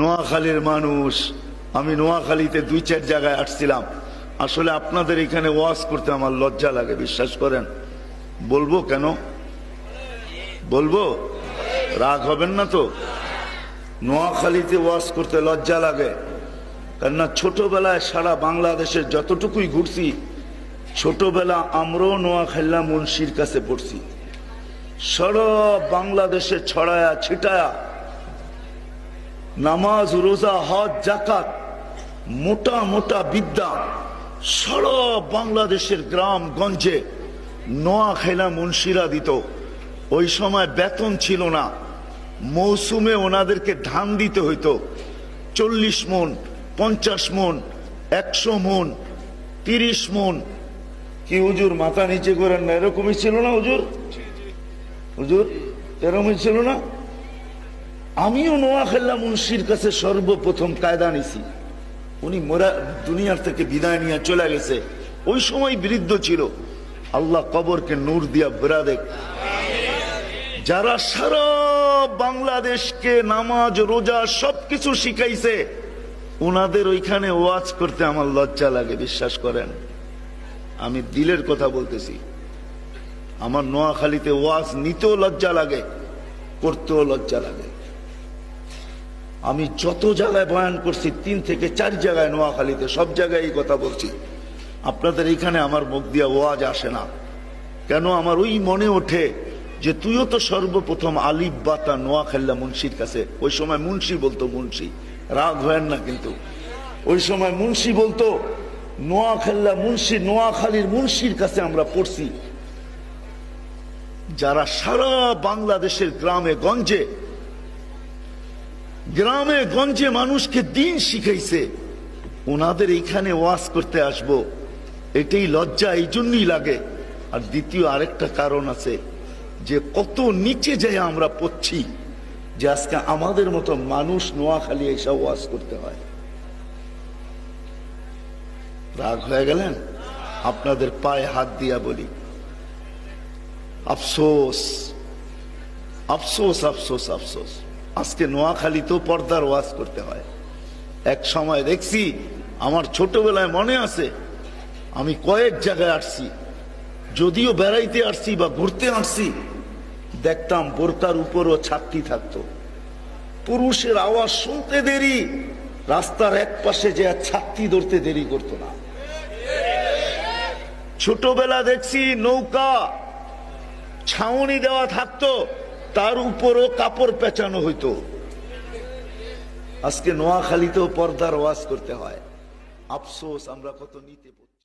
নোয়াখালীর মানুষ, আমি নোয়াখালীতে 2-4 জায়গায় আসছিলাম। আসলে আপনাদের এখানে ওয়াজ করতে আমার লজ্জা লাগে, বিশ্বাস করেন। বলবো কেন? বলবো, রাগ হবেন না তো? নোয়াখালীতে ওয়াজ করতে লজ্জা লাগে, কেননা ছোটবেলায় সারা বাংলাদেশের যতটুকুই ঘুরছি, ছোটবেলা আমরাও নোয়াখালী মুন্সির কাছে পড়ছি। সারা বাংলাদেশে ছড়ায়া ছিটায়া নামাজ, রোজা, হজ, যাকাত, মোটা মোটা বিদ্যা সারা বাংলাদেশের গ্রাম গঞ্জে নোয়াখালী মুন্সিরা দিত। ওই সময় বেতন ছিল না, মৌসুমে ওনাদেরকে ধান দিতে হইতো 40 মন, 50 মন, 100 মন, 30 মন। কি হুজুর মাথা নিচে করেন না? এরকমই ছিল না হুজুর? হুজুর এরকমই ছিল না? আমিও নোয়াখালী মুন্সির কাছে সর্বপ্রথম কায়দা নিছি। উনি দুনিয়ার থেকে বিদায় নিয়ে চলে গেছে, ওই সময় বৃদ্ধ ছিল। আল্লাহ কবরকে নূর দিয়া বেড়া দেখ। যারা সারা বাংলাদেশকে নামাজ, রোজা সবকিছু শিখাইছে, ওনাদের ওইখানে ওয়াজ করতে আমার লজ্জা লাগে, বিশ্বাস করেন। আমি দিলের কথা বলতেছি। আমার নোয়াখালীতে ওয়াজ নিতেও লজ্জা লাগে, করতেও লজ্জা লাগে। আমি যত জায়গায় বয়ান করছি, 3 থেকে 4 জায়গায় নোয়াখালীতে, সব জায়গায় এই কথা বলছি। আপনাদের এখানে আমার মুখ দিয়া ওয়াজ আসে না কেন? আমার ওই মনে ওঠে যে তুইও তো সর্বপ্রথম আলিফ বাতা নোয়াখালী মুন্সির কাছে। ওই সময় মুন্সি বলতো, মুন্সি, রাগ হয় না কিন্তু। ওই সময় মুন্সি বলতো, নোয়াখালী মুন্সি, নোয়াখালীর মুন্সির কাছে আমরা পড়ছি। যারা সারা বাংলাদেশের গ্রামে গঞ্জে মানুষকে দিন শিখাইছে, ওনাদের এইখানে ওয়াজ করতে আসবো, এটাই লজ্জা এই জন্যই লাগে। আর দ্বিতীয় আরেকটা কারণ আছে, যে কত নিচে যায় আমরা পড়ছি, যে আজকে আমাদের মতো মানুষ নোয়াখালী এসে ওয়াজ করতে হয়। রাগ হয়ে গেলেন? আপনাদের পায়ে হাত দিয়া বলি, আফসোস, আফসোস, আফসোস, আফসোস। আজকে নোয়াখালীতেও পর্দার ওয়াজ করতে হয়। এক সময় দেখছি, আমার ছোটবেলায় মনে আছে, আমি কয়েক জায়গায় আসছি, যদিও বেড়াইতে আসছি বা ঘুরতে আসছি, দেখতাম বোরকার উপরও ছাত্রী থাকতো। পুরুষের আওয়াজ শুনতে দেরি, রাস্তার এক পাশে যে ছাত্রী ধরতে দেরি করতো না। ছোটবেলা দেখছি নৌকা ছাউনি দেওয়া থাকতো, তার উপরও কাপড় পেঁচানো হইতো। আজকে নোয়াখালীতেও পর্দার ওয়াজ করতে হয়। আফসোস, আমরা কত নিতে পারছি।